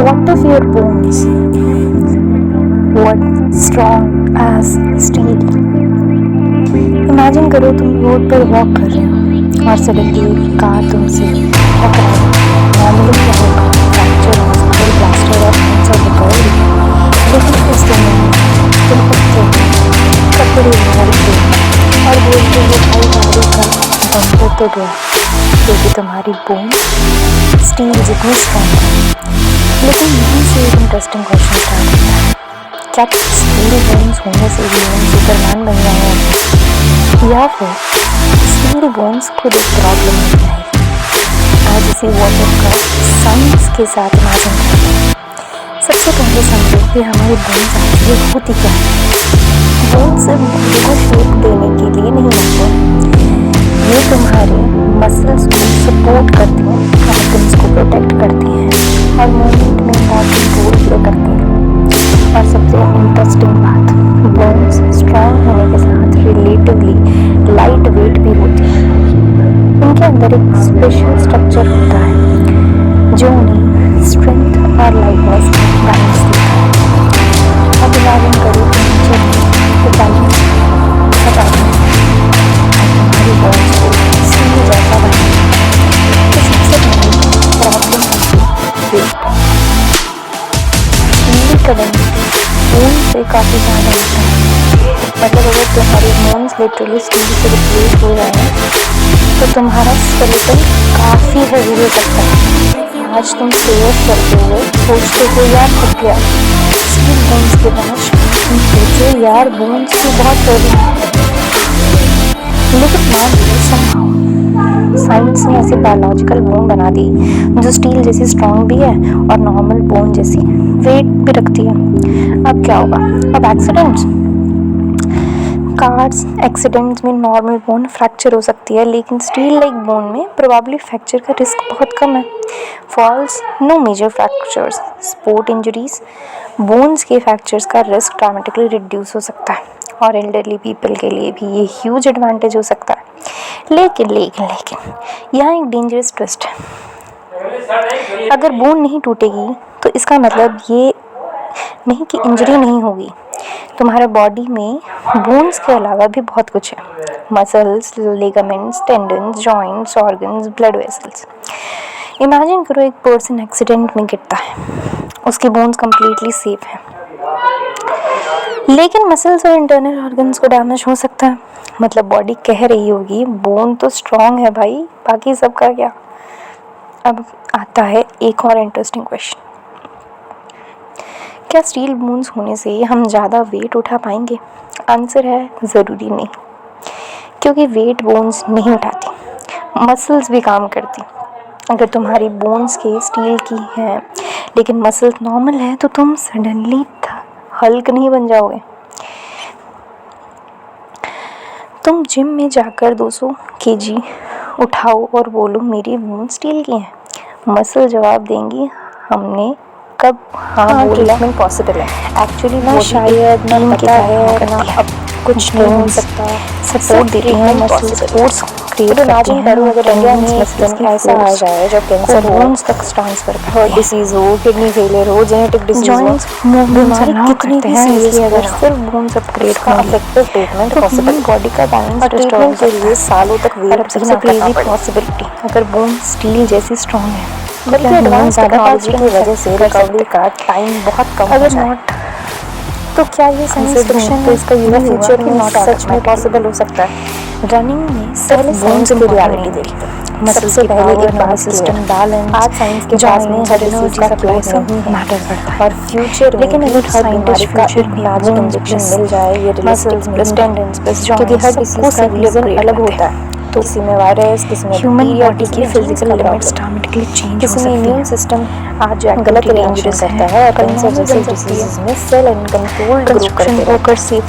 What if your bones were strong as steel? Imagine करो तुम road पर walk कर रहे हो और सडनली एक कार तुमसे टकरा गई। नॉर्मली क्या होगा, फ्रैक्चर हॉस्पिटल प्लास्टर और कैंसर रिकवरी। लेकिन उस समय तुम उठते हो, कपड़े उतारते और बोलते हो भाई गाड़ी का बम्पर तो गया, क्योंकि तुम्हारी बोन स्टील जितनी स्ट्रॉन्ग है। लेकिन यहीं से एक इंटरेस्टिंग क्वेश्चन स्टार्ट होता है, क्या स्टील बोन्स होने से भी हम सुपरमैन बन जाएंगे, या फिर स्टील बोन्स खुद एक प्रॉब्लम नहीं आएगी? आज इसी वाटर का साइंस के साथ इमेजिन करते हैं। सबसे पहले समझो कि हमारी बोन्स एक्चुअली होती क्या है। बोन्स सिर्फ बॉडी को शेप देने के लिए नहीं होते, ये तुम्हारे मसल्स को सपोर्ट करती हैं, ऑर्गन्स को प्रोटेक्ट करती हैं और मूवमेंट में इम्पॉर्टेंट रोल प्ले करती हैं। और सबसे इंटरेस्टिंग बात, बोन्स स्ट्रॉन्ग होने के साथ रिलेटिवली लाइट वेट भी होती है। उनके अंदर एक स्पेशल स्ट्रक्चर होता है जो उन्हें स्ट्रेंथ और लाइटनेस का बैलेंस देता है। अब इमेजिन करो कि नीचे तो बैलेंस हटा दें, हमारी बोन्स को स्टील जैसा बनाए। तो सबसे पहले प्रॉब्लम होती है वेट। स्टील का डेंसिटी बोन से काफ़ी ज़्यादा होता है। मतलब अगर तुम्हारी बोन्स लिटरली स्टील से रिप्लेस हो जाए तो तुम्हारा स्केलेटन काफ़ी हैवी हो सकता है। आज तुम स्टेयर्स करते हुए सोचते हो यार थक गया, स्टील बोन्स के बाद तुम सोचो यार बोन्स तो बहुत हैवी है। लेकिन मान लो समहाउ साइंस ने ऐसी बायोलॉजिकल बोन बना दी जो स्टील जैसी स्ट्रॉन्ग भी है और नॉर्मल बोन जैसी वेट भी रखती है। अब क्या होगा? अब एक्सीडेंट्स, कार्स एक्सीडेंट्स में नॉर्मल बोन फ्रैक्चर हो सकती है, लेकिन स्टील लाइक बोन में प्रोबेबली फ्रैक्चर का रिस्क बहुत कम है। Falls, no major fractures. Sport injuries, bones के फ्रैक्चर्स का रिस्क ड्रामेटिकली रिड्यूस हो सकता है और एल्डरली पीपल के लिए भी ये ह्यूज एडवांटेज हो सकता है। लेकिन यहाँ एक डेंजरस ट्विस्ट है। अगर बोन नहीं टूटेगी तो इसका मतलब ये नहीं कि इंजरी नहीं होगी। तुम्हारे बॉडी में बोन्स के अलावा भी बहुत कुछ है, muscles, ligaments, tendons, joints, organs, blood vessels. Imagine करो एक पर्सन एक्सीडेंट में गिरता है, उसकी बोन्स कंप्लीटली सेफ है, लेकिन मसल्स और इंटरनल ऑर्गन्स को डैमेज हो सकता है। मतलब बॉडी कह रही होगी बोन तो स्ट्रॉन्ग है भाई, बाकी सबका क्या? अब आता है एक और इंटरेस्टिंग क्वेश्चन, क्या स्टील बोन्स होने से हम ज़्यादा वेट उठा पाएंगे? आंसर है ज़रूरी नहीं, क्योंकि वेट बोन्स नहीं उठाती, मसल्स भी काम करती। अगर तुम्हारी बोन्स के स्टील की हैं लेकिन मसल्स नॉर्मल है तो तुम सडनली हल्क नहीं बन जाओगे। तुम जिम में जाकर 200 kg उठाओ और बोलो मेरी बोन स्टील की हैं, मसल जवाब देंगी हमने कब हाँ बोला। पॉसिबल है एक्चुअली ना, शायद ना पता है ना, अब कुछ नहीं हो सकता। सपोर्ट देते हैं मसल स्पोर्ट्स क्रिएट करते हैं। करो अगर इंडिया में ऐसा आ जाए जब कैंसर बोन्स तक ट्रांसफर कर, हार्ट डिसीज हो, किडनी फेलियर हो, जेनेटिक डिसीज हो, बीमारी कितनी भी सीरियस है, अगर सिर्फ बोन्स अपग्रेड का इफेक्टिव ट्रीटमेंट पॉसिबल, बॉडी का बैलेंस रिस्टोर के लिए सालों तक वेट भी ना करना पड़े। पॉसिबिलिटी अगर बोन स्टील जैसी स्ट्रॉन्ग है, बल्कि एडवांस टेक्नोलॉजी की वजह से रिकवरी का टाइम बहुत कम हो जाए। तो क्या ये साइंस फिक्शन तो इसका यूनिक फ्यूचर में सच में पॉसिबल हो सकता है? रनिंग में सिर्फ बोन्स की रियलिटी देखते, सबसे पहले एक बार सिस्टम बैलेंस, आज साइंस के पास में हर डिसीज का क्योर नहीं मैटर करता है और फ्यूचर, लेकिन अगर साइंटिस्ट फ्यूचर में इमेजिन इंजेक्शन मिल जाए ये muscles plus tendons plus joints, क्योंकि हर डिसीज का रीजन अलग होता है। तो किसी में वायरस, किसी में ह्यूमन बॉडी की फिजिकल लिमिट्स ड्रामेटिकली चेंज, किसी में इम्यून सिस्टम आज गलत रेंज हो सकता है और कैंसर जैसे डिसीजेस में सेल अनकंट्रोल्ड ग्रो करते रहते हैं।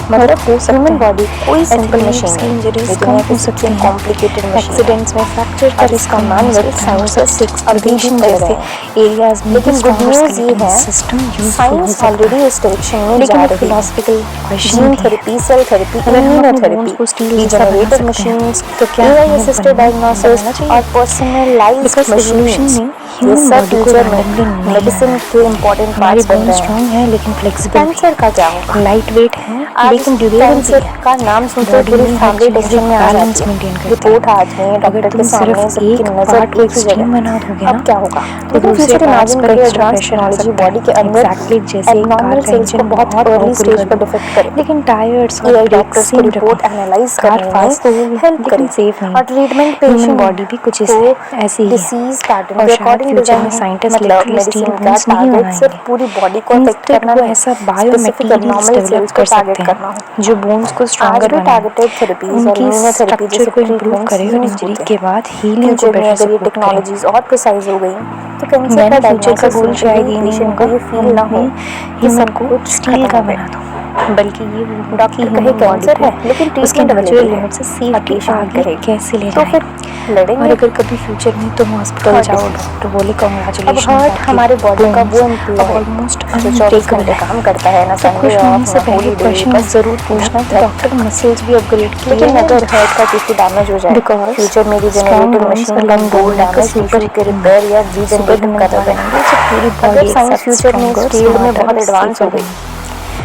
मतलब हो सकते ह्यूमन हैं। बॉडी कोई सिंपल एथलीट्स मशीन की है, इंजरीज ये कम दुनिया की हो सकती सबसे हैं, कॉम्प्लिकेटेड मशीन है एक्सीडेंट्स में फ्रैक्चर का और रिस्क इसका कम हो मैनुअल सकता है, और साइंटिस्ट सबसे अभी भी एक्सप्लोरेशन पढ़ जैसे रहे हैं। एरियाज में भी लेकिन गुड स्ट्रॉन्गर न्यूज़ ये स्केलेटल है, सिस्टम यूजफुल हो साइंस सकता ऑलरेडी है। इस डायरेक्शन में लेकिन जा एक रही है। फिलोसफिकल क्वेश्चन जीन भी है, थेरेपी, सेल थेरेपी, अगर हम अपने इम्यूनोथेरेपी, बोन्स को स्टील जैसा बना रिजेनरेटिव सकते हैं मशीन्स, तो क्या एआई हमें असिस्टेड डायग्नोसिस बनाना चाहिए? और पर्सनलाइज्ड बिकॉज एवोल्यूशन मशीन्स, में ये ह्यूमन सब बॉडी को फ्यूचर में रैंडमली नहीं मेडिसिन बनाया। के इम्पोर्टेंट हमारी पार्ट्स बन बोन रहे स्ट्रॉन्ग हैं। है लेकिन फ्लेक्सिबल कैंसर का क्या होगा? भी, लाइट वेट है आज लेकिन ड्यूरेबल भी कैंसर है। का नाम सुनते ही बॉडी पूरी में हर फैमिली चीज़ टेंशन एक में आ बैलेंस जाती है। मेंटेन करती रिपोर्ट है। आ गई, अगर डॉक्टर के तुम सामने सिर्फ सबकी एक नज़र पार्ट को एक ही एक्सट्रीम जगह। बना दोगे अब ना क्या होगा? तो लेकिन दूसरे फ्यूचर पार्ट्स इमेजिन पर करिए, एक्स्ट्रा एडवांस प्रेशर आ टेक्नोलॉजी सकता बॉडी के है। अंदर एग्जैक्टली जैसे एक कार एबनॉर्मल का सेल्स को इंजन बहुत बहुत अर्ली पावरफुल स्टेज कर पर लो, डिफेक्ट करे। लेकिन टायर्स और एआई ब्रेक डॉक्टर्स को सेम रखो। रिपोर्ट एनालाइज कार करने में फास्ट तो होगी हेल्प लेकिन करे सेफ नहीं। और ट्रीटमेंट ह्यूमन पेशेंट बॉडी भी कुछ को ऐसी ही है, डिसीज पैटर्न और के शायद अकॉर्डिंग फ्यूचर डिजाइन में हो। साइंटिस्ट मतलब लिटरली स्टील मेडिसिन का बोन्स नहीं टारगेट सिर्फ बनाएंगे, पूरी बॉडी को अफेक्ट इंस्टेड करना वो नहीं, ऐसा bio specific materials abnormal develop cells को कर टारगेट सकते करना हैं हो। जो बोन्स को आज स्ट्रॉन्गर भी बनाए, टारगेटेड थेरेपीज और उनकी इम्यूनोथेरेपी स्ट्रक्चर जैसे को इम्प्रूव ट्रीटमेंट्स करे और यूज इंजरी होते के हैं। बाद हीलिंग को फ्यूचर में बेटर अगर ये सपोर्ट करे। टेक्नोलॉजीज और प्रिसाइज हो गई तो कैंसर का मैंने फ्यूचर का डायग्नोसिस गोल सुनते शायद ही ये नहीं पेशेंट को होगा ये फील ना हो कि ह्यूमन सब को कुछ स्टील खत्म का हो बना गया। दो, बल्कि ये होगा कि डॉक्टर कहे ह्यूमन बॉडी कैंसर को है लेकिन उसके ट्रीटमेंट नेचुरल अवेलेबल है, लिमिट से और सेफ्टी पेशेंट आगे कहे कैसे ले तो जाएं। फिर और लड़ेंगे। अगर कभी फ्यूचर में तुम हॉस्पिटल थर्ड जाओ, डिसीज, डॉक्टर बोले अब कॉन्ग्रेचुलेशन हार्ट आपके हमारे बॉडी का वो बोन्स अब एम्प्लॉय ऑलमोस्ट जो 24 अनब्रेकेबल घंटे है। काम करता है, ना तो संडे खुश होने ऑफ से ना पहले हॉलीडे, क्वेश्चन बस ज़रूर धक पूछना कि धक डॉक्टर धक। मसल्स भी अपग्रेड किए लेकिन हैं, अगर हार्ट का टिश्यू डैमेज हो जाए, बिकॉज फ्यूचर में स्ट्रॉन्ग रिजेनरेटिव बोन्स मशीन का alone goal don't make a damage super tissue के ह्यूमन। रिपेयर या सुपर रीजनरेटिव ह्यूमन कर तब दें। बनेंगे जब पूरी अगर बॉडी एक साइंस साथ फ्यूचर में इस स्ट्रॉन्गर, फील्ड में स्मार्टर बहुत और एडवांस हो सेफर गई बने।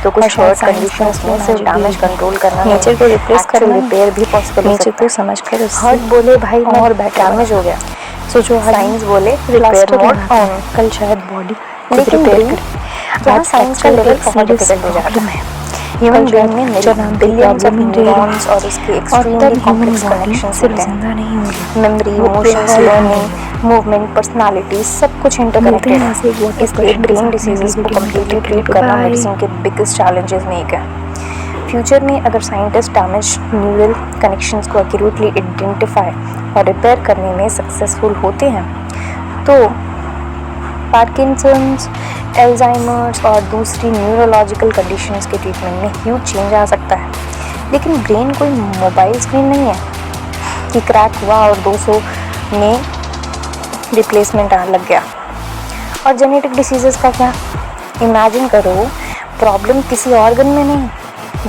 तो और कुछ शायद हार्ट साइंस में कंडीशंस असली में सिर्फ मैजिक भी डैमेज यही कंट्रोल है, करना नहीं, नेचर को रिप्लेस एक्चुअल करना रिपेयर भी नहीं, पॉसिबल हो नेचर सकता को है। समझ कर हार्ट उससे बोले भाई मैं और बेटर डैमेज हो बना। गया, सोचो आज साइंस बोले रिपेयर प्लास्टर मोड लगाते ऑन। हैं, कल शायद बॉडी खुद लेकिन रिपेयर ब्रेन, करे। यहाँ आज साइंस का फ्रैक्चर लेवल एक बहुत सीरियस डिफिकल्ट हो जाता प्रॉब्लम है। है, कल ह्यूमन ब्रेन शायद में फ्रैक्चर नाम की बिलियंस ऑफ प्रॉब्लम ही रह न्यूरॉन्स जाए, और उसके और एक्सट्रीमली तब ह्यूमन कॉम्प्लेक्स बॉडी कनेक्शंस सिर्फ होते जिंदा हैं। नहीं होगी, मेमोरी, वो इमोशंस, प्योर बन जाएगी। लर्निंग, मूवमेंट, पर्सनालिटी सब कुछ मिलते इंटरकनेक्टेड हैं ऐसे एक है। वाटर इसलिए क्वेश्चन के ब्रेन साथ में अगली डिसीजेस को वीडियो में, तब कम्प्लीटली तक के लिए ट्रीट करना बाय। मेडिसिन के बिगेस्ट चैलेंजेस में एक है। फ्यूचर में अगर साइंटिस्ट डैमेज न्यूरल कनेक्शंस को एक्यूरेटली आइडेंटिफाई और रिपेयर करने में सक्सेसफुल होते हैं तो पार्किंसंस, एल्जाइमर्स और दूसरी न्यूरोलॉजिकल कंडीशंस के ट्रीटमेंट में ह्यूज चेंज आ सकता है। लेकिन ब्रेन कोई मोबाइल स्क्रीन नहीं है कि क्रैक हुआ और 200 में रिप्लेसमेंट आने लग गया। और जेनेटिक डिसीजेस का क्या? इमेजिन करो, प्रॉब्लम किसी ऑर्गन में नहीं,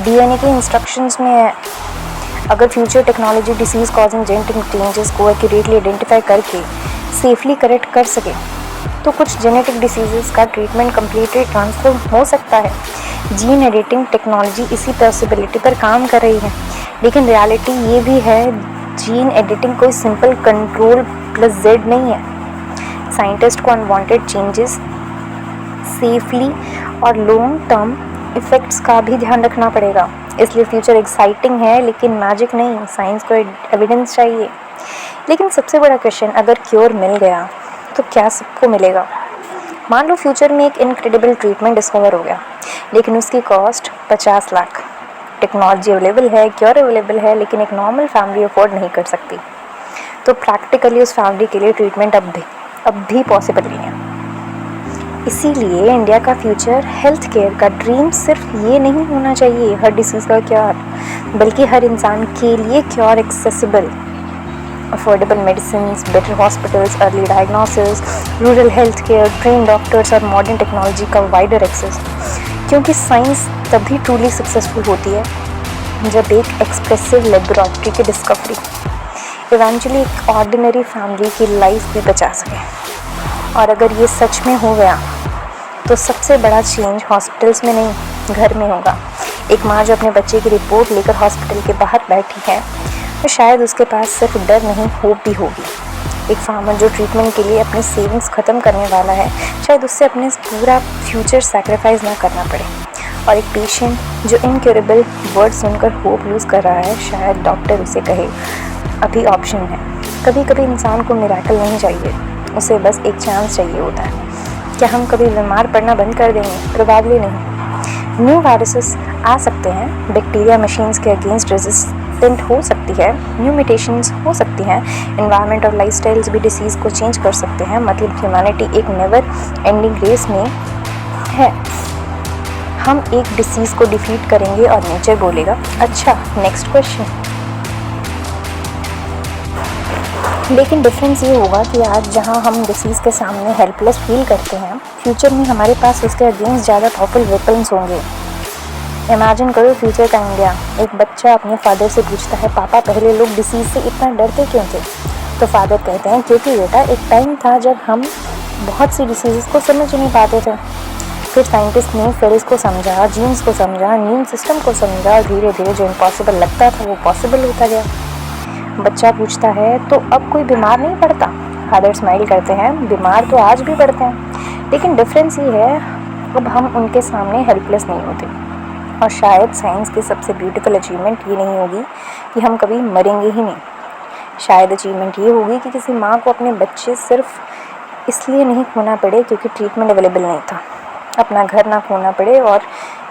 डीएनए के इंस्ट्रक्शंस में है। अगर future technology disease causing genetic changes को एक्यूरेटली आइडेंटिफाई करके सेफली करेक्ट कर सके तो कुछ जेनेटिक डिसीजेस का ट्रीटमेंट कम्प्लीटली ट्रांसफॉर्म हो सकता है। जीन एडिटिंग टेक्नोलॉजी इसी पॉसिबिलिटी पर काम कर रही है, लेकिन रियलिटी ये भी है जीन एडिटिंग कोई सिंपल कंट्रोल प्लस जेड नहीं है। साइंटिस्ट को अनवांटेड चेंजेस सेफली और लॉन्ग टर्म इफ़ेक्ट्स का भी ध्यान रखना पड़ेगा। इसलिए फ्यूचर एक्साइटिंग है लेकिन मैजिक नहीं, साइंस को एविडेंस चाहिए। लेकिन सबसे बड़ा क्वेश्चन, अगर क्योर मिल गया तो क्या सबको मिलेगा? मान लो फ्यूचर में एक इनक्रेडिबल ट्रीटमेंट डिस्कवर हो गया लेकिन उसकी कॉस्ट 50 लाख। टेक्नोलॉजी अवेलेबल है, क्योर अवेलेबल है, लेकिन एक नॉर्मल फैमिली अफोर्ड नहीं कर सकती। तो प्रैक्टिकली उस फैमिली के लिए ट्रीटमेंट अब भी पॉसिबल नहीं है। इसीलिए इंडिया का फ्यूचर हेल्थ केयर का ड्रीम सिर्फ ये नहीं होना चाहिए हर डिसीज़ का क्योर, बल्कि हर इंसान के लिए cure accessible, affordable medicine, better hospitals, early diagnosis, rural health care, train doctors और मॉडर्न टेक्नोलॉजी का वाइडर एक्सेस। क्योंकि साइंस तभी ट्रूली सक्सेसफुल होती है जब एक एक्सप्रेसिव लेबोरेटरी की डिस्कवरी इवेंचुअली एक ऑर्डिनरी फैमिली की लाइफ भी बचा सके। और अगर ये सच में हो गया तो सबसे बड़ा चेंज हॉस्पिटल्स में नहीं, घर में होगा। एक माँ जो अपने बच्चे की रिपोर्ट लेकर हॉस्पिटल के बाहर बैठी है तो शायद उसके पास सिर्फ डर नहीं, होप भी होगी। एक फार्मर जो ट्रीटमेंट के लिए अपने सेविंग्स ख़त्म करने वाला है, शायद उससे अपने पूरा फ्यूचर सैक्रिफाइस ना करना पड़े। और एक पेशेंट जो इनक्योरेबल वर्ड सुनकर होप लूज़ कर रहा है, शायद डॉक्टर उसे कहे अभी ऑप्शन है। कभी कभी इंसान को मिरेकल नहीं चाहिए, उसे बस एक चांस चाहिए होता है। क्या हम कभी बीमार पड़ना बंद कर देंगे? प्रोबेबली नहीं। न्यू वायरसेस आ सकते हैं, बैक्टीरिया मशीन्स के अगेंस्ट रेजिस्टेंट हो सकती है, न्यू म्यूटेशंस हो सकती हैं, एनवायरनमेंट और लाइफस्टाइल्स भी डिसीज़ को चेंज कर सकते हैं। मतलब ह्यूमैनिटी एक नेवर एंडिंग रेस में है। हम एक डिसीज़ को डिफीट करेंगे और नेचर बोलेगा अच्छा नेक्स्ट क्वेश्चन। लेकिन डिफरेंस ये होगा कि आज जहाँ हम डिसीज़ के सामने हेल्पलेस फील करते हैं, फ्यूचर में हमारे पास उसके अगेंस्ट ज़्यादा पावरफुल वेपन्स होंगे। इमेजिन करो फ्यूचर का इंडिया। एक बच्चा अपने फादर से पूछता है पापा पहले लोग डिसीज़ से इतना डरते क्यों थे? तो फादर कहते हैं क्योंकि बेटा एक टाइम था जब हम बहुत सी डिसीज़ को समझ नहीं पाते थे। फिर साइंटिस्ट ने सेल्स को समझा, जीन्स को समझा, इम्यून सिस्टम को समझा और धीरे धीरे जो इम्पॉसिबल लगता था वो पॉसिबल होता गया। बच्चा पूछता है तो अब कोई बीमार नहीं पड़ता? फादर स्माइल करते हैं बीमार तो आज भी पड़ते हैं, लेकिन डिफरेंस ये है अब हम उनके सामने हेल्पलेस नहीं होते। और शायद साइंस की सबसे ब्यूटीफुल अचीवमेंट ये नहीं होगी कि हम कभी मरेंगे ही नहीं। शायद अचीवमेंट ये होगी कि किसी माँ को अपने बच्चे सिर्फ इसलिए नहीं खोना पड़े क्योंकि ट्रीटमेंट अवेलेबल नहीं था, अपना घर ना खोना पड़े और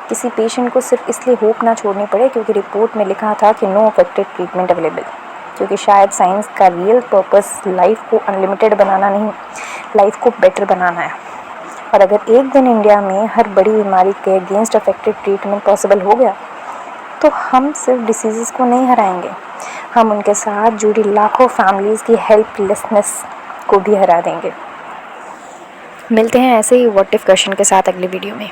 किसी पेशेंट को सिर्फ इसलिए होप ना छोड़नी पड़े क्योंकि रिपोर्ट में लिखा था कि नो अफेक्टेड ट्रीटमेंट अवेलेबल। क्योंकि शायद साइंस का रियल पर्पस लाइफ को अनलिमिटेड बनाना नहीं, लाइफ को बेटर बनाना है। और अगर एक दिन इंडिया में हर बड़ी बीमारी के अगेंस्ट अफेक्टेड ट्रीटमेंट पॉसिबल हो गया तो हम सिर्फ डिसीज़ को नहीं हराएंगे, हम उनके साथ जुड़ी लाखों फैमिलीज़ की हेल्पलेसनेस को भी हरा देंगे। मिलते हैं ऐसे ही व्हाट इफ क्वेश्चन के साथ अगले वीडियो में।